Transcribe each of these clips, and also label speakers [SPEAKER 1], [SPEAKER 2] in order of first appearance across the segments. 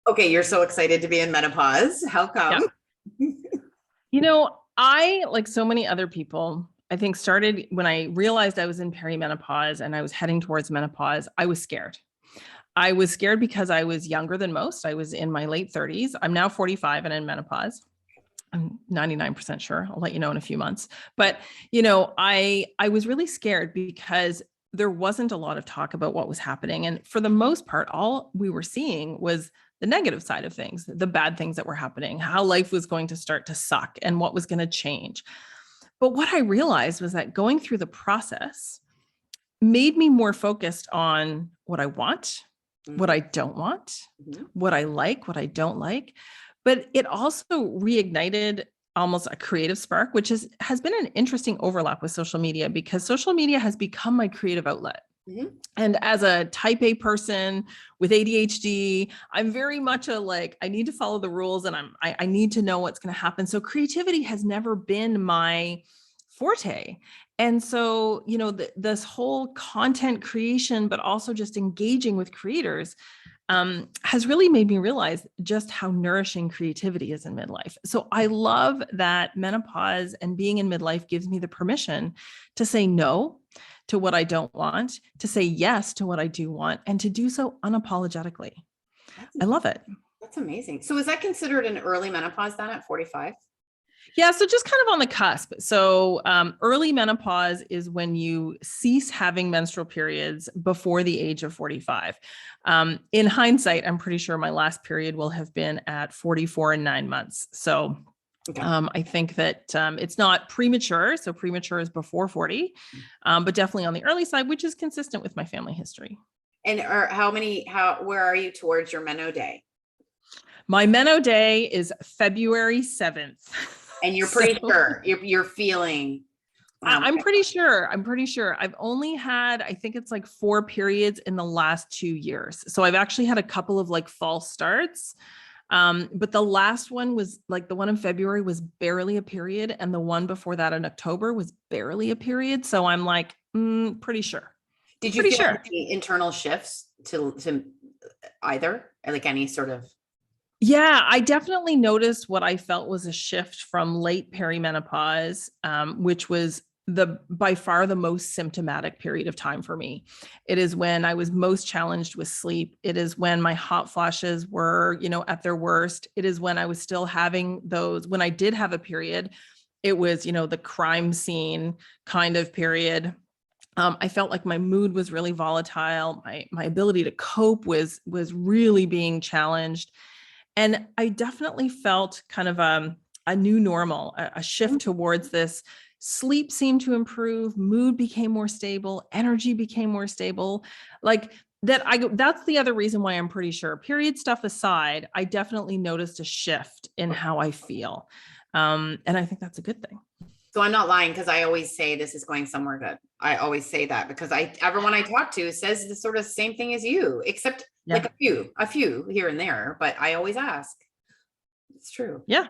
[SPEAKER 1] Okay, you're so excited to be in menopause. How
[SPEAKER 2] Yeah.
[SPEAKER 1] come?
[SPEAKER 2] I, like so many other people, I think started when I realized I was in perimenopause and I was heading towards menopause, I was scared. I was scared because I was younger than most. I was in my late 30s. I'm now 45 and in menopause. I'm 99% sure. I'll let you know in a few months. But, I was really scared because there wasn't a lot of talk about what was happening. And for the most part, all we were seeing was the negative side of things, the bad things that were happening, how life was going to start to suck and what was going to change. But what I realized was that going through the process made me more focused on what I want, what
[SPEAKER 1] Mhm,
[SPEAKER 2] I don't want,
[SPEAKER 1] mhm.
[SPEAKER 2] what I like, what I don't like. But it also reignited almost a creative spark, which has been an interesting overlap with social media because social media has become my creative outlet.
[SPEAKER 1] Mhm.
[SPEAKER 2] And as a type A person with ADHD, I'm very much I need to follow the rules and I need to know what's going to happen. So creativity has never been my forte. And so, this whole content creation, but also just engaging with creators has really made me realize just how nourishing creativity is in midlife. So I love that menopause and being in midlife gives me the permission to say no to what I don't want, to say yes to what I do want, and to do so unapologetically.
[SPEAKER 1] That's
[SPEAKER 2] I love it.
[SPEAKER 1] that's amazing. So is that considered an early menopause then at 45?
[SPEAKER 2] Yeah, so just kind of on the cusp. So early menopause is when you cease having menstrual periods before the age of 45. In hindsight, I'm pretty sure my last period will have been at 44 and 9 months. So
[SPEAKER 1] Okay.
[SPEAKER 2] I think that it's not premature. So premature is before 40, but definitely on the early side, which is consistent with my family history.
[SPEAKER 1] And where are you towards your meno day?
[SPEAKER 2] My Meno day is February 7th.
[SPEAKER 1] And you're
[SPEAKER 2] So
[SPEAKER 1] pretty sure you're feeling
[SPEAKER 2] I'm pretty sure. I'm pretty sure. I've only had, I think it's like 4 periods in the last 2 years. So I've actually had a couple of false starts. But the last one was the one in February was barely a period. And the one before that in October was barely a period. So I'm pretty sure.
[SPEAKER 1] did you
[SPEAKER 2] Pretty
[SPEAKER 1] feel
[SPEAKER 2] sure.
[SPEAKER 1] any internal shifts to either, like any sort of
[SPEAKER 2] Yeah, I definitely noticed what I felt was a shift from late perimenopause, which was the by far the most symptomatic period of time for me. It is when I was most challenged with sleep. It is when my hot flashes were, at their worst. It is when I was still having those, when I did have a period, it was, the crime scene kind of period. I felt like my mood was really volatile. My ability to cope was really being challenged. And I definitely felt kind of a new normal, a shift towards this. Sleep seemed to improve, mood became more stable, energy became more stable. Like that's the other reason why I'm pretty sure. Period stuff aside, I definitely noticed a shift in how I feel. And I think that's a good thing.
[SPEAKER 1] So I'm not lying because I always say this is going somewhere good. I always say that because everyone I talk to says the sort of same thing as you, except like
[SPEAKER 2] Yeah.
[SPEAKER 1] a few here and there, but I always ask. It's true.
[SPEAKER 2] Yeah.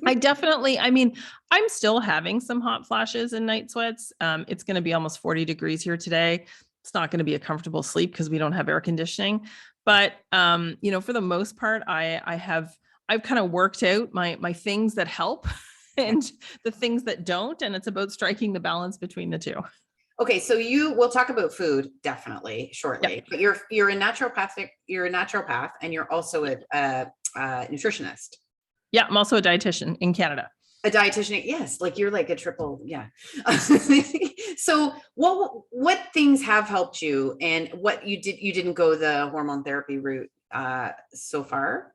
[SPEAKER 2] I mean, I'm still having some hot flashes and night sweats. It's going to be almost 40 degrees here today. It's not going to be a comfortable sleep because we don't have air conditioning. But for the most part, I've kind of worked out my things that help and the things that don't. And it's about striking the balance between the two.
[SPEAKER 1] Okay, so we'll talk about food definitely
[SPEAKER 2] Yeah.
[SPEAKER 1] shortly, but you're a naturopath and you're also a nutritionist.
[SPEAKER 2] Yeah. I'm also a dietitian in Canada.
[SPEAKER 1] A dietitian, yes, like you're like a triple, yeah. So what things have helped you and what you didn't go the hormone therapy route so far?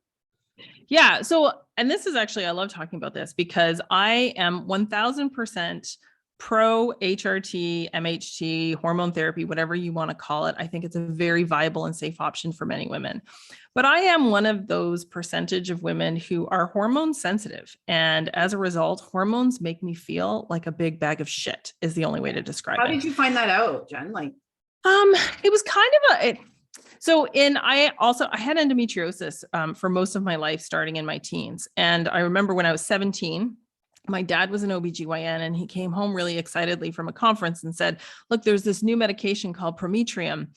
[SPEAKER 2] Yeah. So, and this is actually, I love talking about this because I am 1000% pro HRT, MHT, hormone therapy, whatever you want to call it. I think it's a very viable and safe option for many women. But I am one of those percentage of women who are hormone sensitive. And as a result, hormones make me feel like a big bag of shit, is the only way to describe
[SPEAKER 1] How
[SPEAKER 2] it.
[SPEAKER 1] did you find that out, Jen? Like,
[SPEAKER 2] It was kind of I had endometriosis for most of my life, starting in my teens. And I remember when I was 17, my dad was an OBGYN and he came home really excitedly from a conference and said, look, there's this new medication called Prometrium.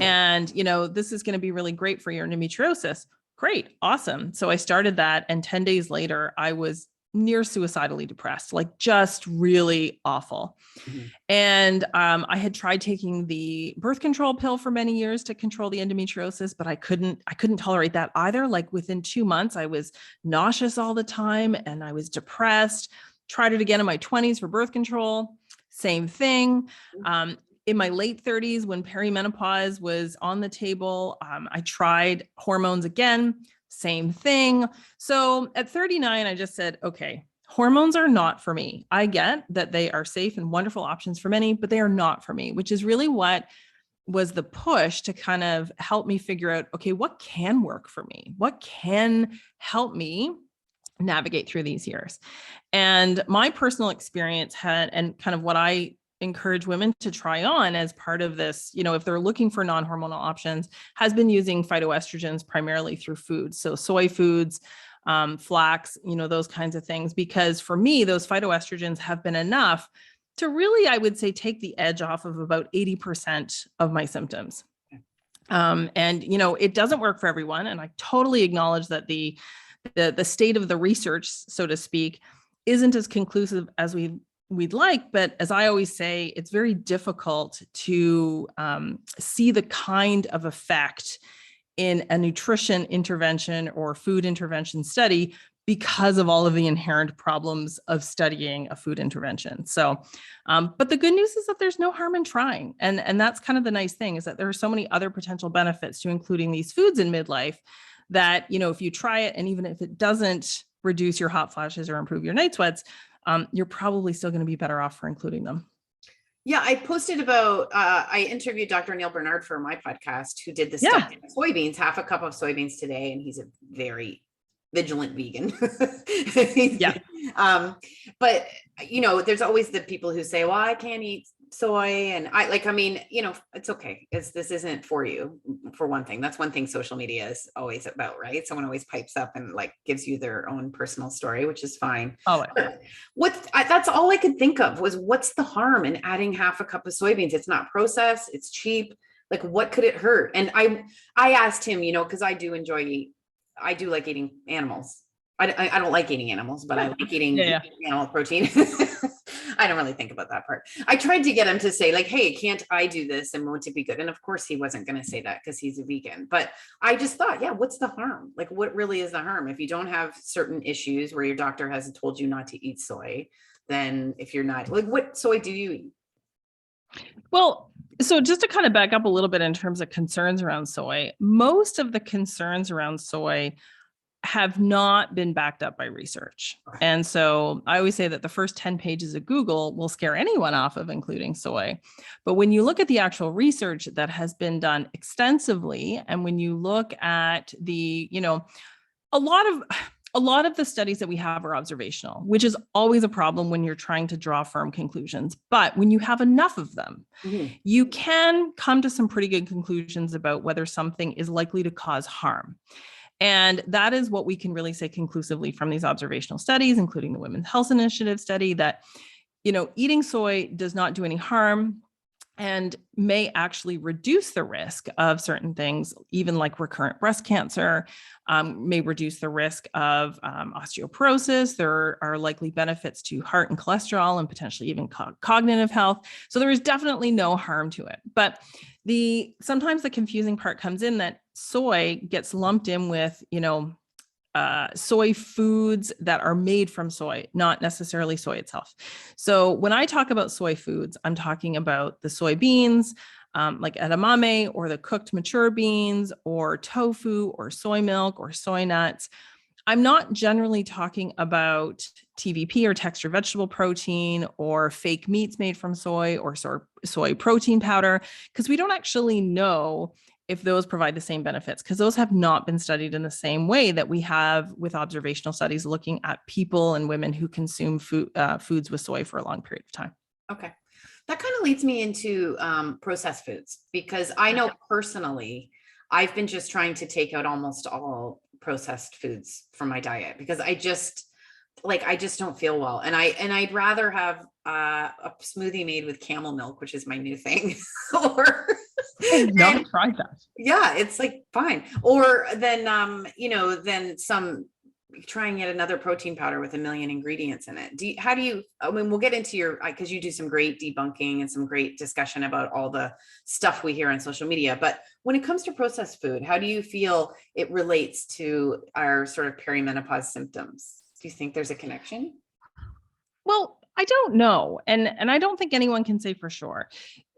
[SPEAKER 2] And, this is going to be really great for your endometriosis. Great. Awesome. So I started that. And 10 days later, I was near suicidally depressed, like just really awful.
[SPEAKER 1] Mhm.
[SPEAKER 2] And I had tried taking the birth control pill for many years to control the endometriosis, but I couldn't tolerate that either. Like within 2 months, I was nauseous all the time and I was depressed. Tried it again in my 20s for birth control. Same thing. In my late 30s, when perimenopause was on the table, I tried hormones again, same thing. So at 39, I just said, okay, hormones are not for me. I get that they are safe and wonderful options for many, but they are not for me, which is really what was the push to kind of help me figure out, okay, what can work for me? What can help me navigate through these years? And my personal experience had, and kind of what I encourage women to try on as part of this, if they're looking for non-hormonal options, has been using phytoestrogens primarily through foods. So soy foods, flax, those kinds of things. Because for me, those phytoestrogens have been enough to really, I would say, take the edge off of about 80% of my symptoms. And, it doesn't work for everyone. And I totally acknowledge that the state of the research, so to speak, isn't as conclusive as we'd like. But as I always say, it's very difficult to see the kind of effect in a nutrition intervention or food intervention study because of all of the inherent problems of studying a food intervention. So, but the good news is that there's no harm in trying. And that's kind of the nice thing, is that there are so many other potential benefits to including these foods in midlife that, if you try it, and even if it doesn't reduce your hot flashes or improve your night sweats, you're probably still going to be better off for including them.
[SPEAKER 1] Yeah, I posted about, I interviewed Dr. Neil Bernard for my podcast, who did the study on soybeans, half a cup of soybeans today. And he's a very vigilant vegan.
[SPEAKER 2] Yeah.
[SPEAKER 1] But, there's always the people who say, well, I can't eat soy. And it's okay. This isn't for you, for one thing. That's one thing social media is always about, right? Someone always pipes up and gives you their own personal story, which is fine.
[SPEAKER 2] Oh,
[SPEAKER 1] that's all I could think of was, what's the harm in adding half a cup of soybeans? It's not processed, it's cheap. What could it hurt? And I asked him, because I do like eating animals. I don't like eating animals, but I like eating animal protein. I don't really think about that part. I tried to get him to say hey, can't I do this? And won't it be good? And of course he wasn't going to say that because he's a vegan, but I just thought, what's the harm? What really is the harm? If you don't have certain issues where your doctor hasn't told you not to eat soy, then if you're not what soy do you eat?
[SPEAKER 2] Well, so just to kind of back up a little bit in terms of concerns around soy, most of the concerns around soy have not been backed up by research. And so I always say that the first 10 pages of Google will scare anyone off of including soy. But when you look at the actual research that has been done extensively, and when you look at the, a lot of the studies that we have are observational, which is always a problem when you're trying to draw firm conclusions. But when you have enough of them, you can come to some pretty good conclusions about whether something is likely to cause harm. And that is what we can really say conclusively from these observational studies, including the Women's Health Initiative study, that, eating soy does not do any harm and may actually reduce the risk of certain things, even like recurrent breast cancer, may reduce the risk of osteoporosis. There are likely benefits to heart and cholesterol and potentially even cognitive health. So there is definitely no harm to it. But sometimes the confusing part comes in that soy gets lumped in with, soy foods that are made from soy, not necessarily soy itself. So when I talk about soy foods, I'm talking about the soybeans, like edamame, or the cooked mature beans, or tofu, or soy milk, or soy nuts. I'm not generally talking about TVP or texture vegetable protein, or fake meats made from soy, or soy protein powder, because we don't actually know if those provide the same benefits, because those have not been studied in the same way that we have with observational studies looking at people and women who consume foods with soy for a long period of time.
[SPEAKER 1] Okay. That kind of leads me into processed foods, because I know personally, I've been just trying to take out almost all processed foods from my diet, because I just don't feel well. And I'd rather have a smoothie made with camel milk, which is my new thing, or
[SPEAKER 2] I've
[SPEAKER 1] And
[SPEAKER 2] not tried that.
[SPEAKER 1] yeah, it's like fine. Or then then some trying yet another protein powder with a million ingredients in it. How do you, I mean, we'll get into your, because you do some great debunking and some great discussion about all the stuff we hear on social media. But when it comes to processed food, how do you feel it relates to our sort of perimenopause symptoms? Do you think there's a connection?
[SPEAKER 2] Well, I don't know. And I don't think anyone can say for sure.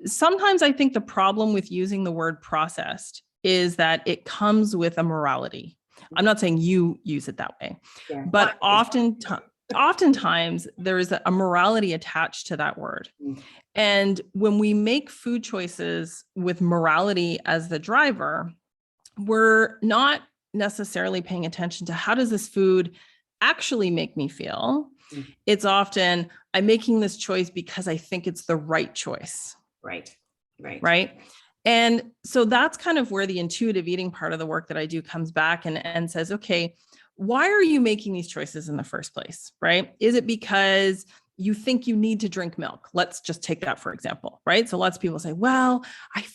[SPEAKER 2] Sometimes I think the problem with using the word processed is that it comes with a morality. I'm not saying you use it that way,
[SPEAKER 1] Yeah.
[SPEAKER 2] but oftentimes there is a morality attached to that word.
[SPEAKER 1] Mm.
[SPEAKER 2] And when we make food choices with morality as the driver, we're not necessarily paying attention to how does this food actually make me feel.
[SPEAKER 1] Mm.
[SPEAKER 2] It's often, I'm making this choice because I think it's the right choice.
[SPEAKER 1] Right.
[SPEAKER 2] Right. And so that's kind of where the intuitive eating part of the work that I do comes back and says, okay, why are you making these choices in the first place? Right. Is it because you think you need to drink milk? Let's just take that for example, right? So lots of people say, well,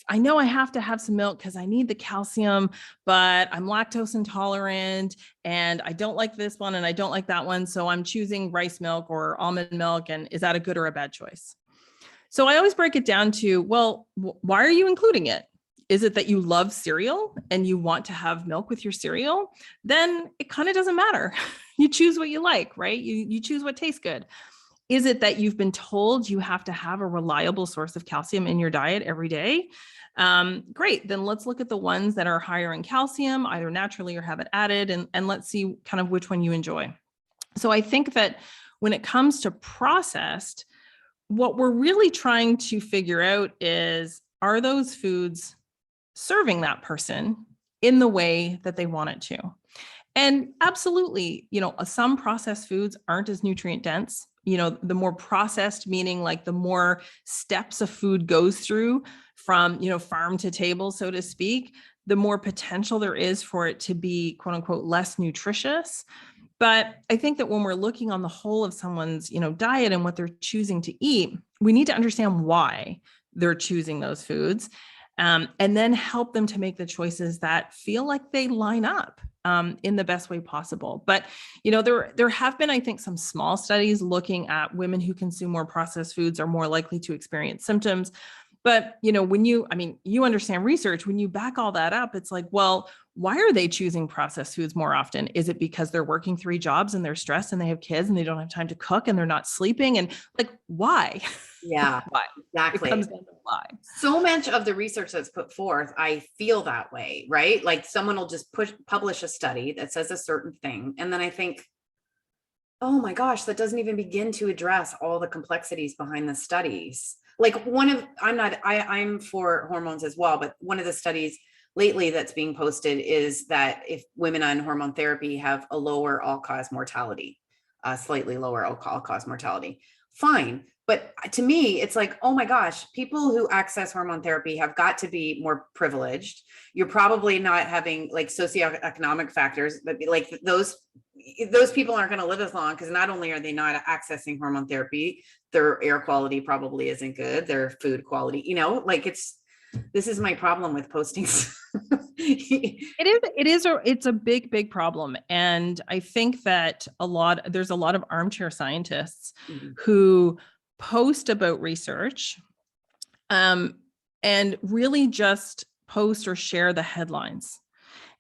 [SPEAKER 2] I know I have to have some milk because I need the calcium, but I'm lactose intolerant and I don't like this one and I don't like that one. So I'm choosing rice milk or almond milk. And is that a good or a bad choice? So I always break it down to, well, why are you including it? Is it that you love cereal and you want to have milk with your cereal? Then it kind of doesn't matter. You choose what you like, right? You choose what tastes good. Is it that you've been told you have to have a reliable source of calcium in your diet every day? Great. Then let's look at the ones that are higher in calcium, either naturally or have it added, and let's see kind of which one you enjoy. So I think that when it comes to processed, what we're really trying to figure out is, are those foods serving that person in the way that they want it to? And absolutely, some processed foods aren't as nutrient dense. The more processed, meaning like the more steps a food goes through from, farm to table, so to speak, the more potential there is for it to be, quote unquote, less nutritious. But I think that when we're looking on the whole of someone's, diet and what they're choosing to eat, we need to understand why they're choosing those foods, and then help them to make the choices that feel like they line up in the best way possible. But, there have been, I think, some small studies looking at women who consume more processed foods are more likely to experience symptoms. But, when you understand research, when you back all that up, it's like, well, why are they choosing processed foods more often? Is it because they're working 3 jobs and they're stressed and they have kids and they don't have time to cook and they're not sleeping? And like, why?
[SPEAKER 1] Yeah,
[SPEAKER 2] Why?
[SPEAKER 1] exactly.
[SPEAKER 2] It comes down to why.
[SPEAKER 1] So much of the research that's put forth, I feel that way, right? Like someone will just publish a study that says a certain thing. And then I think, oh my gosh, that doesn't even begin to address all the complexities behind the studies. Like I'm for hormones as well, but one of the studies lately that's being posted is that if women on hormone therapy have a lower all-cause mortality, slightly lower all-cause mortality, fine. But to me, it's like, oh my gosh, people who access hormone therapy have got to be more privileged. You're probably not having like socioeconomic factors, but like those people aren't going to live as long because not only are they not accessing hormone therapy, their air quality probably isn't good, their food quality, like this is my problem with posting.
[SPEAKER 2] It's a big problem. And I think that there's a lot of armchair scientists who post about research, and really just post or share the headlines.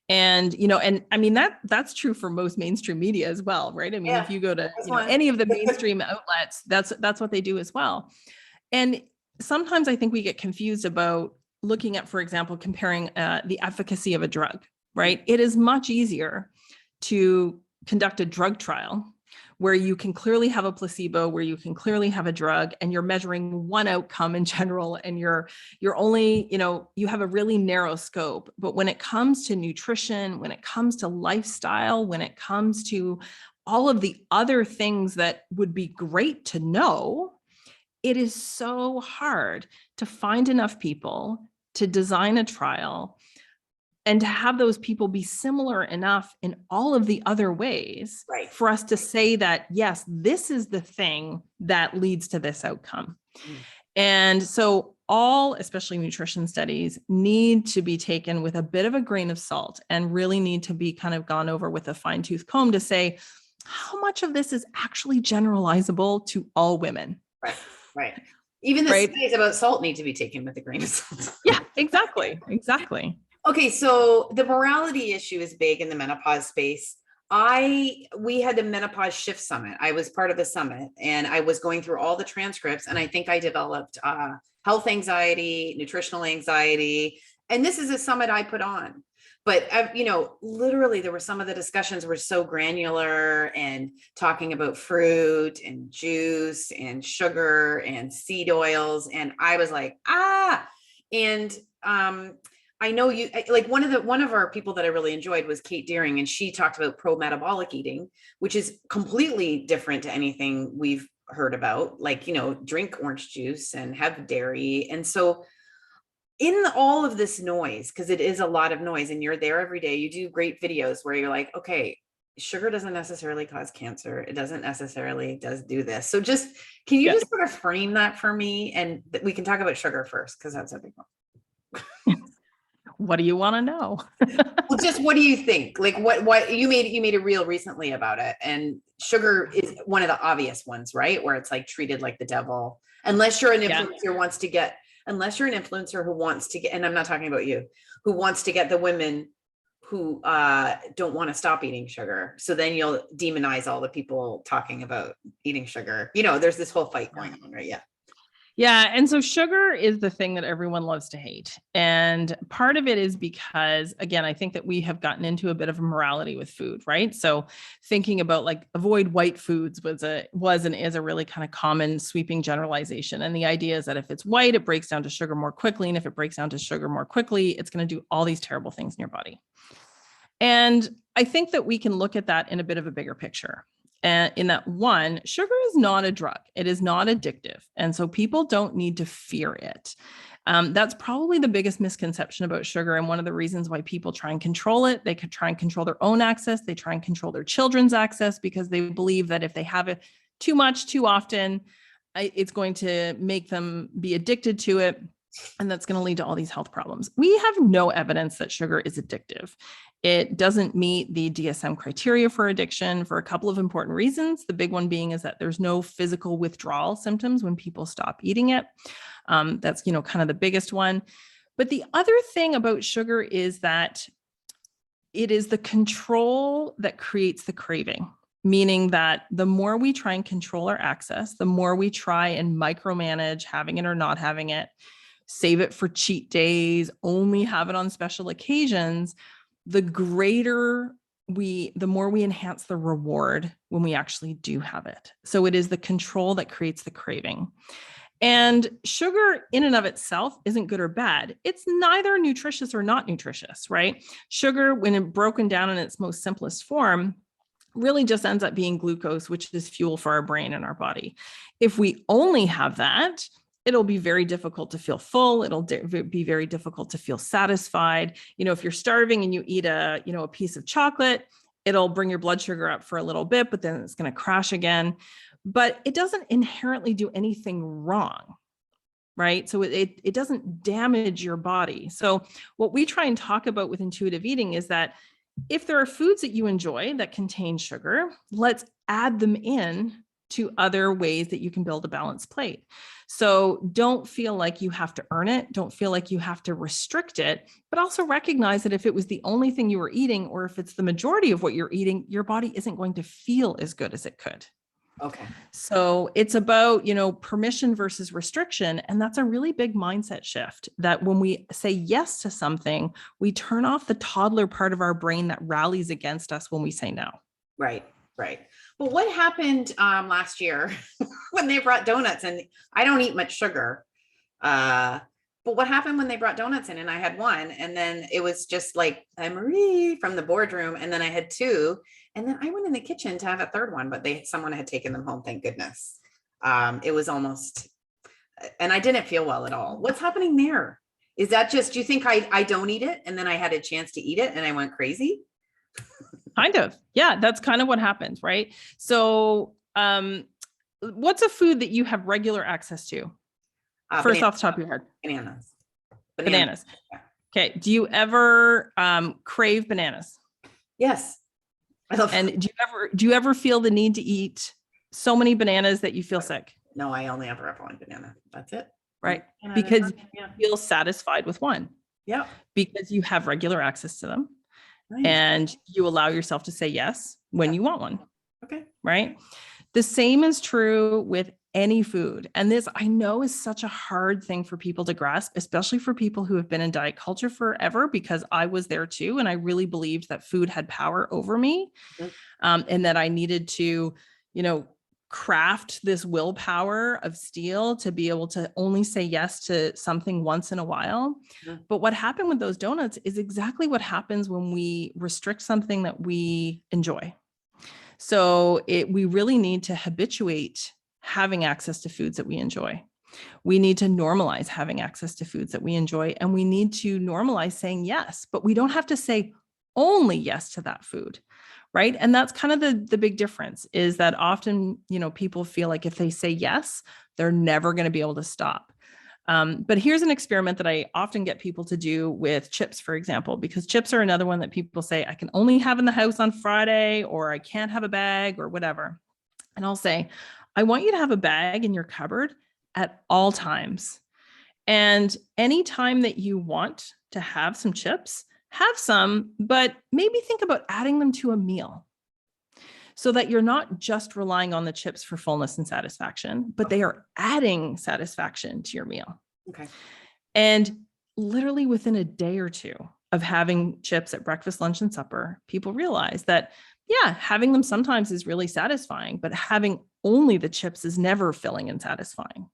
[SPEAKER 2] And, and I mean, that's true for most mainstream media as well, right? I mean, if you go to any of the mainstream outlets, that's what they do as well. And sometimes I think we get confused about looking at, for example, comparing the efficacy of a drug, right? It is much easier to conduct a drug trial where you can clearly have a placebo, where you can clearly have a drug, and you're measuring one outcome in general, and you're only, you have a really narrow scope. But when it comes to nutrition, when it comes to lifestyle, when it comes to all of the other things that would be great to know, it is so hard to find enough people to design a trial and to have those people be similar enough in all of the other ways,
[SPEAKER 1] right,
[SPEAKER 2] for us to say that, yes, this is the thing that leads to this outcome. And so all, especially nutrition studies, need to be taken with a bit of a grain of salt and really need to be kind of gone over with a fine tooth comb to say, how much of this is actually generalizable to all women?
[SPEAKER 1] Right. Right. Even the
[SPEAKER 2] Right.
[SPEAKER 1] studies about salt need to be taken with a grain of salt.
[SPEAKER 2] Yeah, exactly. Exactly.
[SPEAKER 1] Okay, so the morality issue is big in the menopause space. We had the menopause shift summit. I was part of the summit and I was going through all the transcripts, and I think I developed health anxiety, nutritional anxiety, and this is a summit I put on. But literally there were some of the discussions were so granular and talking about fruit and juice and sugar and seed oils, and I was like, and I know you like one of our people that I really enjoyed was Kate Deering, and she talked about pro-metabolic eating, which is completely different to anything we've heard about, like, drink orange juice and have dairy. And so in all of this noise, because it is a lot of noise and you're there every day, you do great videos where you're like, okay, sugar doesn't necessarily cause cancer. It doesn't necessarily do this. So can you just sort of frame that for me? And we can talk about sugar first, because that's a big one.
[SPEAKER 2] What do you want to know?
[SPEAKER 1] Well, just what do you think? Like what you made a reel recently about it, and sugar is one of the obvious ones, right? Where it's like treated like the devil, unless you're an influencer who wants to get, and I'm not talking about you, who wants to get the women who don't want to stop eating sugar. So then you'll demonize all the people talking about eating sugar. There's this whole fight going on, right? Yeah.
[SPEAKER 2] Yeah. And so sugar is the thing that everyone loves to hate. And part of it is because, again, I think that we have gotten into a bit of a morality with food, right? So thinking about like avoid white foods was and is a really kind of common sweeping generalization. And the idea is that if it's white, it breaks down to sugar more quickly. And if it breaks down to sugar more quickly, it's going to do all these terrible things in your body. And I think that we can look at that in a bit of a bigger picture. And in that one, sugar is not a drug. It is not addictive. And so people don't need to fear it. That's probably the biggest misconception about sugar. And one of the reasons why people try and control it, they could try and control their own access. They try and control their children's access because they believe that if they have it too much, too often, it's going to make them be addicted to it. And that's going to lead to all these health problems. We have no evidence that sugar is addictive. It doesn't meet the DSM criteria for addiction for a couple of important reasons. The big one being is that there's no physical withdrawal symptoms when people stop eating it. That's, kind of the biggest one. But the other thing about sugar is that it is the control that creates the craving, meaning that the more we try and control our access, the more we try and micromanage having it or not having it, save it for cheat days, only have it on special occasions, the more we enhance the reward when we actually do have it. So it is the control that creates the craving. And sugar in and of itself isn't good or bad. It's neither nutritious or not nutritious, right? Sugar, when it's broken down in its most simplest form, really just ends up being glucose, which is fuel for our brain and our body. If we only have that, it'll be very difficult to feel full. It'll be very difficult to feel satisfied. If you're starving and you eat a piece of chocolate, it'll bring your blood sugar up for a little bit, but then it's going to crash again. But it doesn't inherently do anything wrong, right? So it doesn't damage your body. So what we try and talk about with intuitive eating is that if there are foods that you enjoy that contain sugar, let's add them in to other ways that you can build a balanced plate. So don't feel like you have to earn it. Don't feel like you have to restrict it, but also recognize that if it was the only thing you were eating, or if it's the majority of what you're eating, your body isn't going to feel as good as it could.
[SPEAKER 1] Okay.
[SPEAKER 2] So it's about, permission versus restriction. And that's a really big mindset shift, that when we say yes to something, we turn off the toddler part of our brain that rallies against us when we say no.
[SPEAKER 1] Right. Right. Well, what happened last year when they brought donuts in? I don't eat much sugar. But what happened when they brought donuts in and I had one, and then it was just like Marie from the boardroom, and then I had two, and then I went in the kitchen to have a third one, but someone had taken them home. Thank goodness. It was almost, and I didn't feel well at all. What's happening there? Is that just, do you think I don't eat it and then I had a chance to eat it and I went crazy?
[SPEAKER 2] Kind of. Yeah, that's kind of what happens, right? So what's a food that you have regular access to? First off the top of your head.
[SPEAKER 1] Bananas.
[SPEAKER 2] Bananas.
[SPEAKER 1] Yeah.
[SPEAKER 2] Okay. Do you ever crave bananas?
[SPEAKER 1] Yes. I love.
[SPEAKER 2] And do you ever feel the need to eat so many bananas that you feel sick?
[SPEAKER 1] No, I only ever have one banana. That's it.
[SPEAKER 2] Right. Because you feel satisfied with one.
[SPEAKER 1] Yeah.
[SPEAKER 2] Because you have regular access to them.
[SPEAKER 1] Nice.
[SPEAKER 2] And you allow yourself to say yes when you want one.
[SPEAKER 1] Okay.
[SPEAKER 2] Right. The same is true with any food. And this, I know, is such a hard thing for people to grasp, especially for people who have been in diet culture forever, because I was there too. And I really believed that food had power over me, and that I needed to, craft this willpower of steel to be able to only say yes to something once in a while. But what happened with those donuts is exactly what happens when we restrict something that we enjoy. So we really need to habituate having access to foods that we enjoy. We need to normalize having access to foods that we enjoy, and we need to normalize saying yes, but we don't have to say only yes to that food. Right. And that's kind of the big difference, is that often, people feel like if they say yes, they're never going to be able to stop. But here's an experiment that I often get people to do with chips, for example, because chips are another one that people say I can only have in the house on Friday, or I can't have a bag or whatever. And I'll say, I want you to have a bag in your cupboard at all times. And anytime that you want to have some chips, have some, but maybe think about adding them to a meal so that you're not just relying on the chips for fullness and satisfaction, but they are adding satisfaction to your meal.
[SPEAKER 1] Okay.
[SPEAKER 2] And literally within a day or two of having chips at breakfast, lunch, and supper, people realize that, having them sometimes is really satisfying, but having only the chips is never filling and satisfying.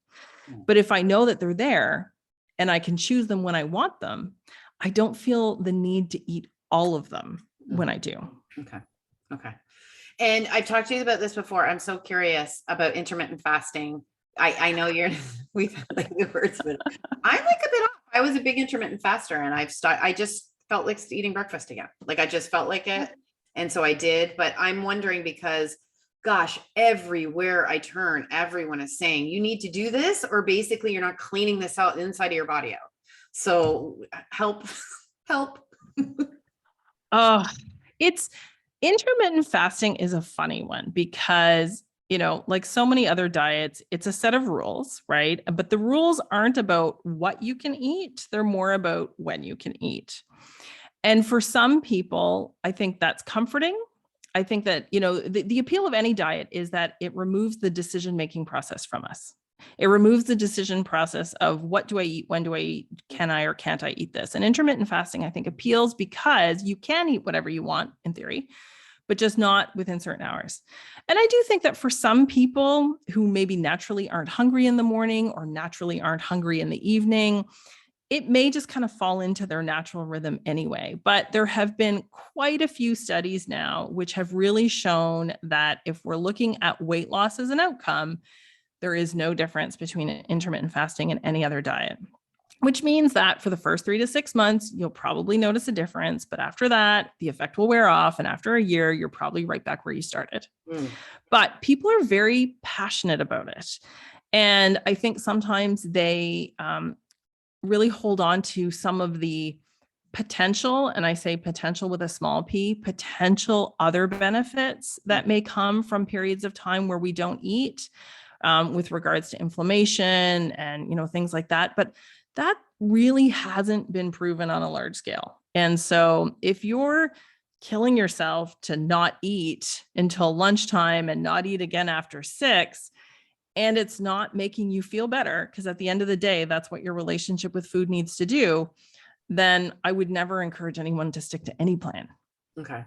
[SPEAKER 2] But if I know that they're there and I can choose them when I want them, I don't feel the need to eat all of them when I do.
[SPEAKER 1] Okay. And I've talked to you about this before. I'm so curious about intermittent fasting. I know we've had like the words, but I'm like a bit off. I was a big intermittent faster, and I just felt like eating breakfast again. Like I just felt like it. And so I did, but I'm wondering because gosh, everywhere I turn, everyone is saying you need to do this, or basically you're not cleaning this out inside of your body out. So help.
[SPEAKER 2] It's intermittent fasting is a funny one because, like so many other diets, it's a set of rules, right? But the rules aren't about what you can eat. They're more about when you can eat. And for some people, I think that's comforting. I think that, the appeal of any diet is that it removes the decision-making process from us. It removes the decision process of what do I eat? When do I eat? Can I or can't I eat this? And intermittent fasting, I think, appeals because you can eat whatever you want in theory, but just not within certain hours. And I do think that for some people who maybe naturally aren't hungry in the morning or naturally aren't hungry in the evening, it may just kind of fall into their natural rhythm anyway. But there have been quite a few studies now which have really shown that if we're looking at weight loss as an outcome, there is no difference between intermittent fasting and any other diet, which means that for the first 3 to 6 months, you'll probably notice a difference. But after that, the effect will wear off. And after a year, you're probably right back where you started. But people are very passionate about it. And I think sometimes they really hold on to some of the potential, and I say potential with a small p, potential other benefits that may come from periods of time where we don't eat. With regards to inflammation and, things like that. But that really hasn't been proven on a large scale. And so if you're killing yourself to not eat until lunchtime and not eat again after 6, and it's not making you feel better, because at the end of the day, that's what your relationship with food needs to do, then I would never encourage anyone to stick to any plan.
[SPEAKER 1] Okay.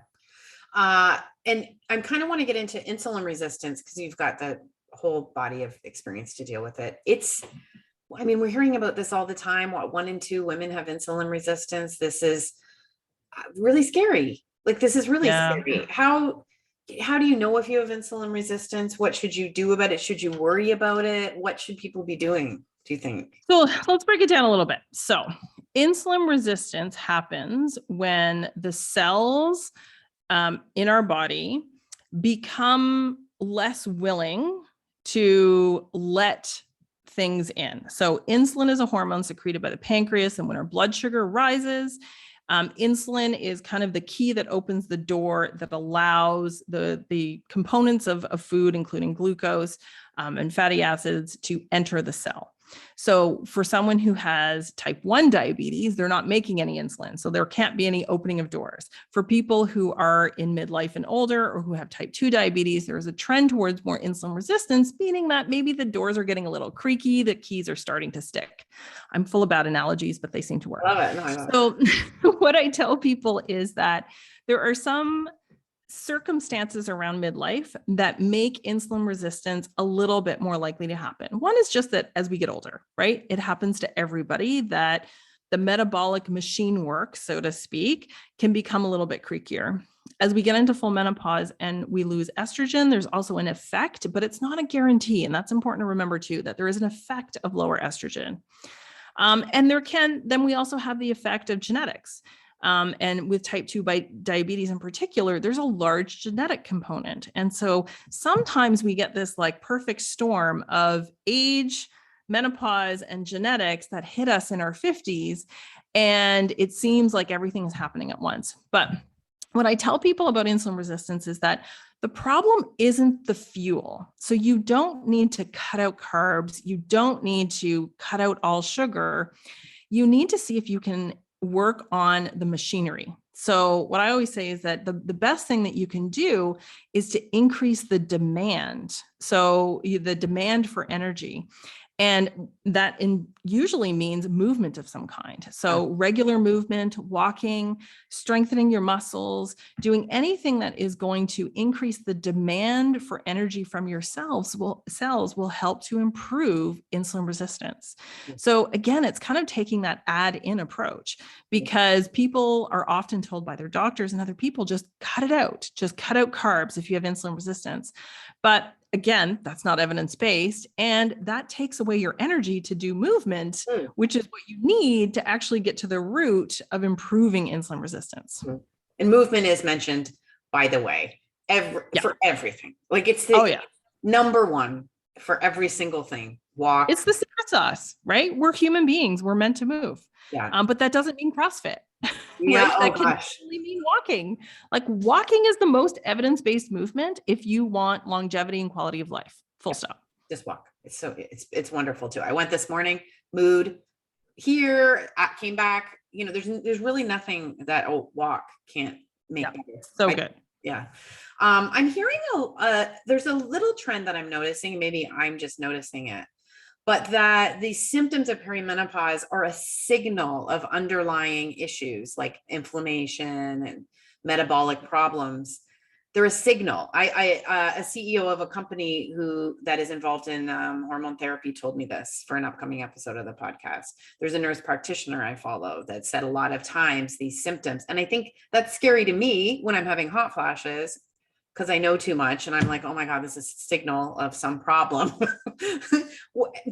[SPEAKER 1] And I kind of want to get into insulin resistance because you've got the whole body of experience to deal with it. We're hearing about this all the time. 1 in 2 women have insulin resistance. This is really scary. Like, this is really scary. How do you know if you have insulin resistance? What should you do about it? Should you worry about it? What should people be doing, do you think?
[SPEAKER 2] So let's break it down a little bit. So insulin resistance happens when the cells in our body become less willing to let things in. So insulin is a hormone secreted by the pancreas, and when our blood sugar rises, insulin is kind of the key that opens the door that allows the components of food, including glucose and fatty acids, to enter the cell. So for someone who has type 1 diabetes, they're not making any insulin. So there can't be any opening of doors. For people who are in midlife and older, or who have type 2 diabetes, there's a trend towards more insulin resistance, meaning that maybe the doors are getting a little creaky, the keys are starting to stick. I'm full of bad analogies, but they seem to work.
[SPEAKER 1] Love it. No, I love
[SPEAKER 2] So what I tell people is that there are some circumstances around midlife that make insulin resistance a little bit more likely to happen. One is just that as we get older, right? It happens to everybody that the metabolic machine work, so to speak, can become a little bit creakier. As we get into full menopause and we lose estrogen, there's also an effect, but it's not a guarantee. And that's important to remember too, that there is an effect of lower estrogen. Then we also have the effect of genetics. And with type 2 diabetes in particular, there's a large genetic component. And so sometimes we get this like perfect storm of age, menopause, and genetics that hit us in our 50s. And it seems like everything is happening at once. But what I tell people about insulin resistance is that the problem isn't the fuel. So you don't need to cut out carbs. You don't need to cut out all sugar. You need to see if you can work on the machinery. So what I always say is that the best thing that you can do is to increase the demand. So the demand for energy. And that usually means movement of some kind. So regular movement, walking, strengthening your muscles, doing anything that is going to increase the demand for energy from your cells will help to improve insulin resistance. So again, it's kind of taking that add-in approach, because people are often told by their doctors and other people, just cut it out, just cut out carbs if you have insulin resistance. But again, that's not evidence-based, and that takes away your energy to do movement, which is what you need to actually get to the root of improving insulin resistance.
[SPEAKER 1] And movement is mentioned, by the way, for everything. Like it's the number one for every single thing. Walk.
[SPEAKER 2] It's the secret sauce, right? We're human beings. We're meant to move.
[SPEAKER 1] Yeah.
[SPEAKER 2] But that doesn't mean CrossFit.
[SPEAKER 1] Yeah.
[SPEAKER 2] Right? That can actually mean walking. Like walking is the most evidence-based movement if you want longevity and quality of life. Full stop.
[SPEAKER 1] Just walk. It's wonderful too. I went this morning, mood here, came back. You know, there's really nothing that walk can't make better.
[SPEAKER 2] So good.
[SPEAKER 1] Yeah. I'm hearing there's a little trend that I'm noticing. Maybe I'm just noticing it, but that the symptoms of perimenopause are a signal of underlying issues like inflammation and metabolic problems. They're a signal. A CEO of a company that is involved in hormone therapy told me this for an upcoming episode of the podcast. There's a nurse practitioner I follow that said a lot of times these symptoms, and I think that's scary to me when I'm having hot flashes, because I know too much and I'm like, oh my God, this is a signal of some problem.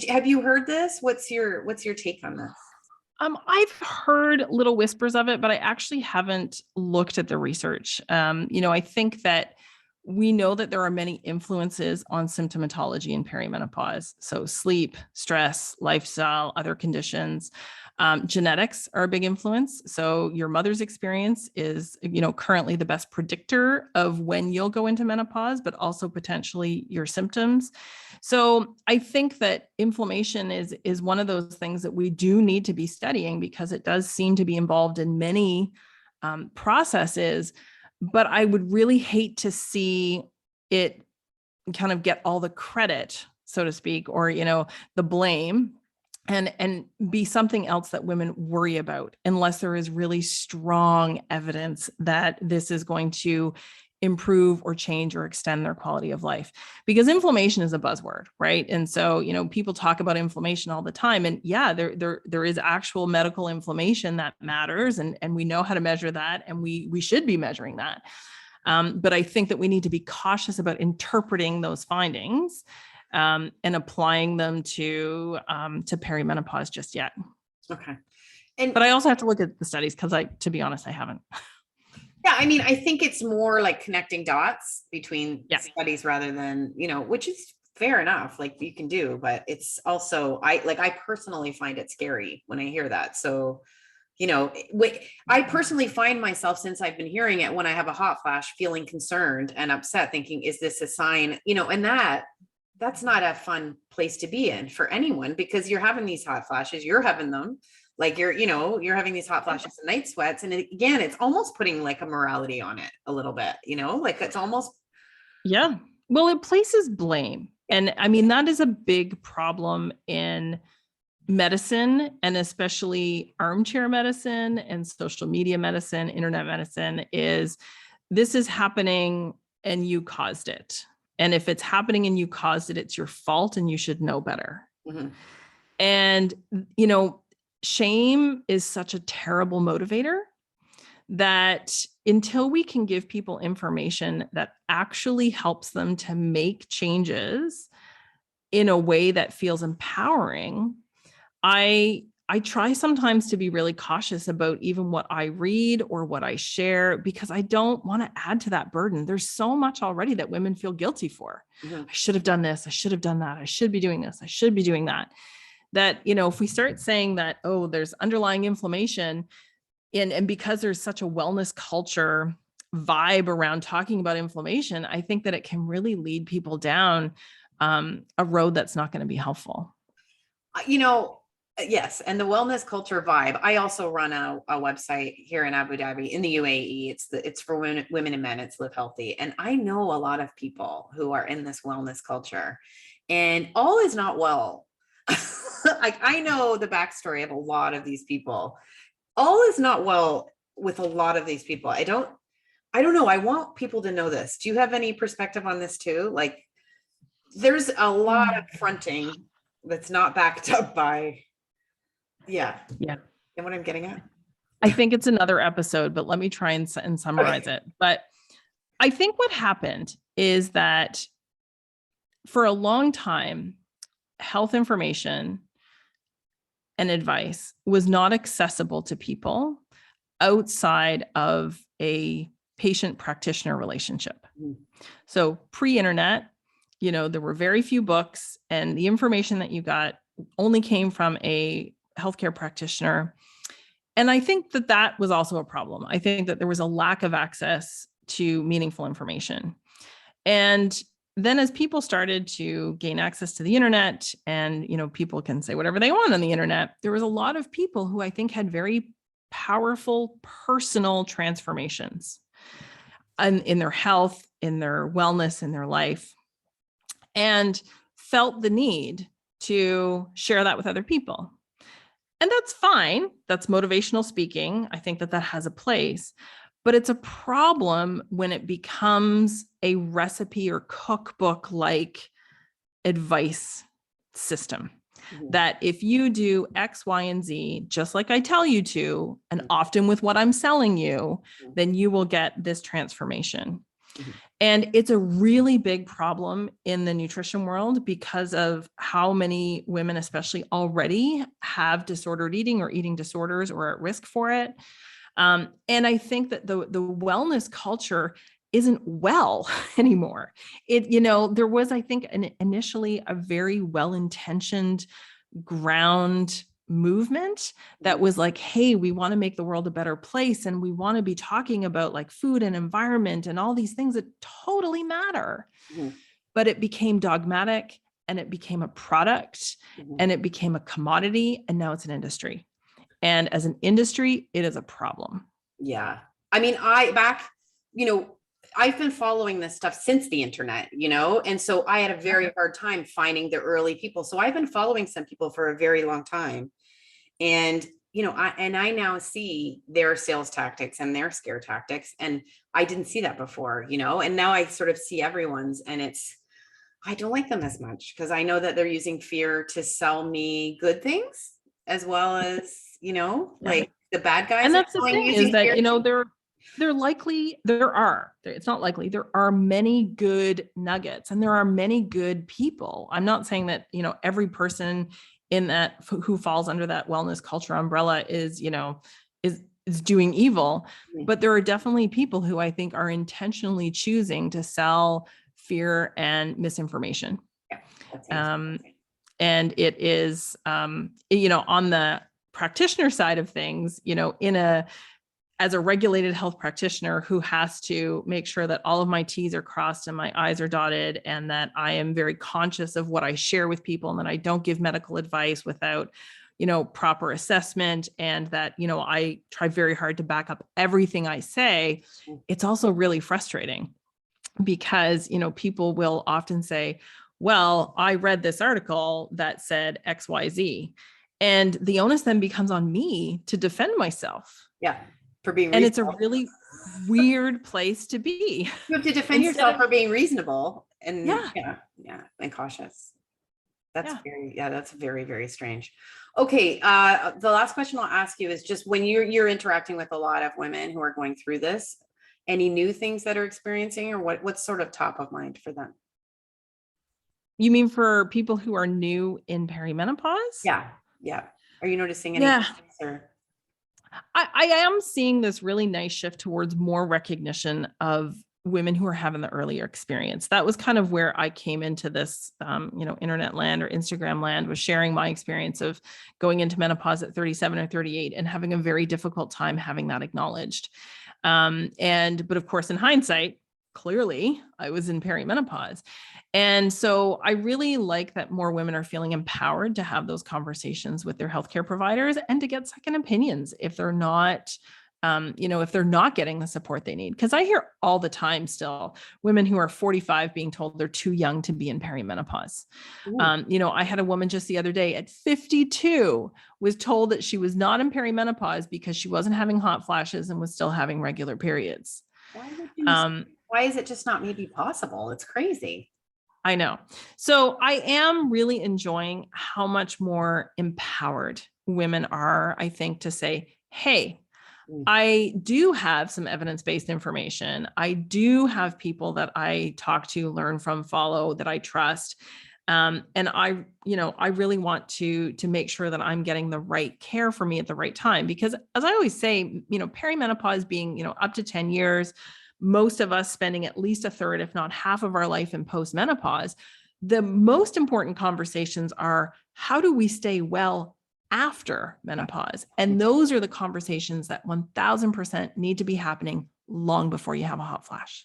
[SPEAKER 1] Have you heard this? What's your take on this?
[SPEAKER 2] I've heard little whispers of it, but I actually haven't looked at the research. I think that we know that there are many influences on symptomatology in perimenopause. So sleep, stress, lifestyle, other conditions. Genetics are a big influence. So your mother's experience is, currently the best predictor of when you'll go into menopause, but also potentially your symptoms. So I think that inflammation is one of those things that we do need to be studying, because it does seem to be involved in many processes. But I would really hate to see it kind of get all the credit, so to speak, or, the blame, and be something else that women worry about, unless there is really strong evidence that this is going to improve or change or extend their quality of life. Because inflammation is a buzzword, right? And so, people talk about inflammation all the time, and there is actual medical inflammation that matters, and we know how to measure that, and we should be measuring that. But I think that we need to be cautious about interpreting those findings and applying them to perimenopause just yet.
[SPEAKER 1] Okay.
[SPEAKER 2] But I also have to look at the studies, because to be honest, I haven't.
[SPEAKER 1] Yeah, I mean, I think it's more like connecting dots between studies rather than, which is fair enough. Like you can do, but it's also, I personally find it scary when I hear that. So, I personally find myself, since I've been hearing it, when I have a hot flash, feeling concerned and upset, thinking, is this a sign, and that's not a fun place to be in for anyone, because you're having these hot flashes, you're having them, like you're having these hot flashes and night sweats. And again, it's almost putting like a morality on it a little bit, like it's almost.
[SPEAKER 2] Yeah. Well, it places blame. And I mean, that is a big problem in medicine, and especially armchair medicine and social media medicine, internet medicine, is this is happening and you caused it. And if it's happening and you caused it, it's your fault and you should know better.
[SPEAKER 1] Mm-hmm.
[SPEAKER 2] And, shame is such a terrible motivator that until we can give people information that actually helps them to make changes in a way that feels empowering, I try sometimes to be really cautious about even what I read or what I share, because I don't want to add to that burden. There's so much already that women feel guilty for. Mm-hmm. I should have done this. I should have done that. I should be doing this. I should be doing that. That, if we start saying that, oh, there's underlying inflammation, and because there's such a wellness culture vibe around talking about inflammation, I think that it can really lead people down a road that's not going to be helpful.
[SPEAKER 1] Yes. And the wellness culture vibe. I also run a website here in Abu Dhabi in the UAE. It's for women and men. It's Live Healthy. And I know a lot of people who are in this wellness culture, and all is not well. Like I know the backstory of a lot of these people. All is not well with a lot of these people. I don't know. I want people to know this. Do you have any perspective on this too? Like there's a lot of fronting that's not backed up by. Yeah. And what I'm getting at?
[SPEAKER 2] I think it's another episode, but let me try and summarize it. But I think what happened is that for a long time, health information and advice was not accessible to people outside of a patient practitioner relationship. Mm-hmm. So pre-internet, there were very few books, and the information that you got only came from a healthcare practitioner. And I think that was also a problem. I think that there was a lack of access to meaningful information. And then as people started to gain access to the internet, and, people can say whatever they want on the internet, there was a lot of people who I think had very powerful personal transformations in their health, in their wellness, in their life, and felt the need to share that with other people. And that's fine. That's motivational speaking. I think that has a place, but it's a problem when it becomes a recipe or cookbook like advice system. Mm-hmm. That if you do X, Y, and Z, just like I tell you to, and often with what I'm selling you, then you will get this transformation. Mm-hmm. And it's a really big problem in the nutrition world because of how many women, especially already, have disordered eating or eating disorders or are at risk for it. And I think that the wellness culture isn't well anymore. There was, I think, initially a very well-intentioned ground movement that was like, hey, we want to make the world a better place, and we want to be talking about like food and environment and all these things that totally matter. Mm-hmm. But it became dogmatic, and it became a product, mm-hmm. and it became a commodity, and now it's an industry. And as an industry, it is a problem.
[SPEAKER 1] Yeah. I mean, I've been following this stuff since the internet, and so I had a very hard time finding the early people. So I've been following some people for a very long time. And, I now see their sales tactics and their scare tactics. And I didn't see that before, and now I sort of see everyone's, and I don't like them as much because I know that they're using fear to sell me good things as well as, like the bad guys.
[SPEAKER 2] And that's the thing is that, it's not likely, there are many good nuggets and there are many good people. I'm not saying that, every person in that who falls under that wellness culture umbrella is doing evil, but there are definitely people who I think are intentionally choosing to sell fear and misinformation.
[SPEAKER 1] Yeah. That sounds
[SPEAKER 2] Um,
[SPEAKER 1] amazing.
[SPEAKER 2] and it is, on the practitioner side of things, as a regulated health practitioner who has to make sure that all of my T's are crossed and my I's are dotted, and that I am very conscious of what I share with people, and that I don't give medical advice without, proper assessment, and that, I try very hard to back up everything I say. It's also really frustrating because, people will often say, well, I read this article that said XYZ. And the onus then becomes on me to defend myself.
[SPEAKER 1] Yeah. For being
[SPEAKER 2] And it's a
[SPEAKER 1] reasonable.
[SPEAKER 2] really weird place to be.
[SPEAKER 1] You have to defend
[SPEAKER 2] Instead
[SPEAKER 1] yourself
[SPEAKER 2] of,
[SPEAKER 1] for being reasonable and
[SPEAKER 2] yeah,
[SPEAKER 1] and cautious. That's
[SPEAKER 2] yeah.
[SPEAKER 1] that's very, very strange. Okay. The last question I'll ask you is just when you're interacting with a lot of women who are going through this, any new things that are experiencing, or what's sort of top of mind for them?
[SPEAKER 2] You mean for people who are new in perimenopause?
[SPEAKER 1] Yeah. Yeah. Are you noticing any
[SPEAKER 2] Yeah.
[SPEAKER 1] things or?
[SPEAKER 2] I am seeing this really nice shift towards more recognition of women who are having the earlier experience. That was kind of where I came into this, internet land or Instagram land, was sharing my experience of going into menopause at 37 or 38 and having a very difficult time having that acknowledged. But of course, in hindsight, clearly I was in perimenopause. And so I really like that more women are feeling empowered to have those conversations with their healthcare providers and to get second opinions if they're not, if they're not getting the support they need. Because I hear all the time still women who are 45 being told they're too young to be in perimenopause. I had a woman just the other day at 52 was told that she was not in perimenopause because she wasn't having hot flashes and was still having regular periods.
[SPEAKER 1] Why is it just not maybe possible? It's crazy.
[SPEAKER 2] I know. So I am really enjoying how much more empowered women are, I think, to say, hey, I do have some evidence-based information. I do have people that I talk to, learn from, follow, that I trust. And I really want to make sure that I'm getting the right care for me at the right time. Because as I always say, perimenopause being, up to 10 years, most of us spending at least a third, if not half of our life in postmenopause, the most important conversations are, how do we stay well after menopause? And those are the conversations that 1000% need to be happening long before you have a hot flash.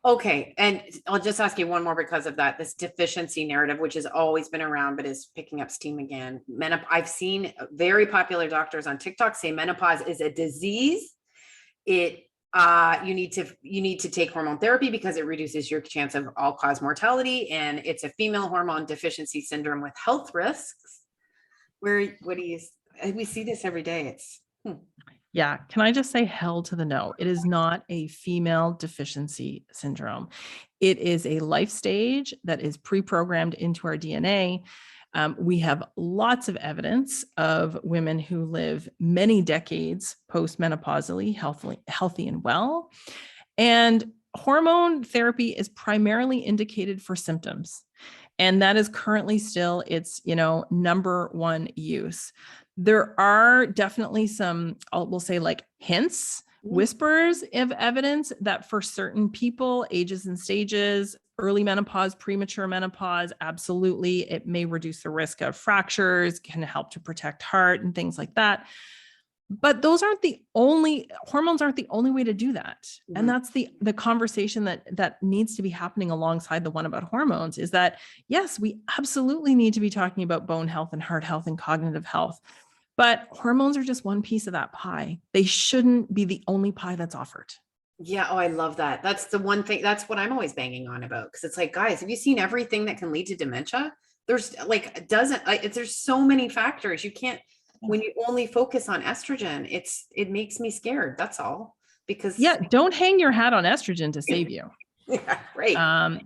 [SPEAKER 1] Okay. And I'll just ask you one more because of that, this deficiency narrative, which has always been around, but is picking up steam again. I've seen very popular doctors on TikTok say menopause is a disease. You need to take hormone therapy because it reduces your chance of all-cause mortality, and it's a female hormone deficiency syndrome with health risks. We see this every day.
[SPEAKER 2] Yeah. Can I just say hell to the no? It is not a female deficiency syndrome. It is a life stage that is pre-programmed into our DNA. We have lots of evidence of women who live many decades postmenopausally, healthy and well. And hormone therapy is primarily indicated for symptoms. And that is currently still its, number one use. There are definitely some, we'll say like hints, whispers of evidence that for certain people, ages and stages, early menopause, premature menopause, absolutely, it may reduce the risk of fractures, can help to protect heart and things like that. But hormones aren't the only way to do that. Mm-hmm. And that's the conversation that needs to be happening alongside the one about hormones, is that, yes, we absolutely need to be talking about bone health and heart health and cognitive health, but hormones are just one piece of that pie. They shouldn't be the only pie that's offered.
[SPEAKER 1] Yeah. Oh, I love that. That's the one thing, that's what I'm always banging on about. Cause it's like, guys, have you seen everything that can lead to dementia? There's like, there's so many factors. You can't, when you only focus on estrogen, it makes me scared. That's all. Because
[SPEAKER 2] don't hang your hat on estrogen to save you.
[SPEAKER 1] Yeah, right.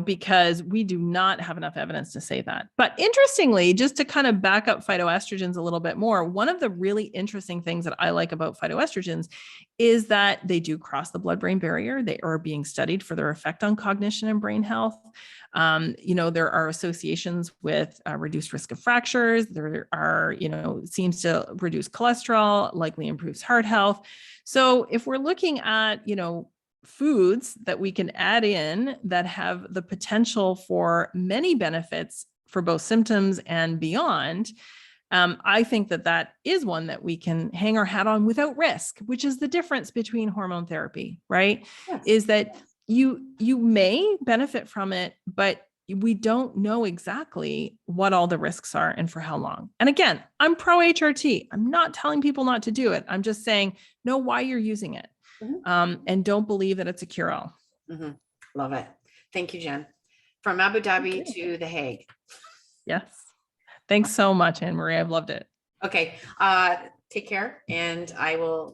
[SPEAKER 2] Because we do not have enough evidence to say that. But interestingly, just to kind of back up phytoestrogens a little bit more, one of the really interesting things that I like about phytoestrogens is that they do cross the blood-brain barrier. They are being studied for their effect on cognition and brain health. There are associations with reduced risk of fractures. There are, seems to reduce cholesterol, likely improves heart health. So if we're looking at, foods that we can add in that have the potential for many benefits for both symptoms and beyond, I think that that is one that we can hang our hat on without risk, which is the difference between hormone therapy, right?
[SPEAKER 1] Yes.
[SPEAKER 2] Is that you may benefit from it, but we don't know exactly what all the risks are and for how long. And again, I'm pro HRT. I'm not telling people not to do it. I'm just saying, know why you're using it. And don't believe that it's a cure-all.
[SPEAKER 1] Love it. Thank you, Jenn. From Abu Dhabi to The Hague.
[SPEAKER 2] Yes. Thanks so much, Anne Marie. I've loved it.
[SPEAKER 1] Okay. Take care, and I will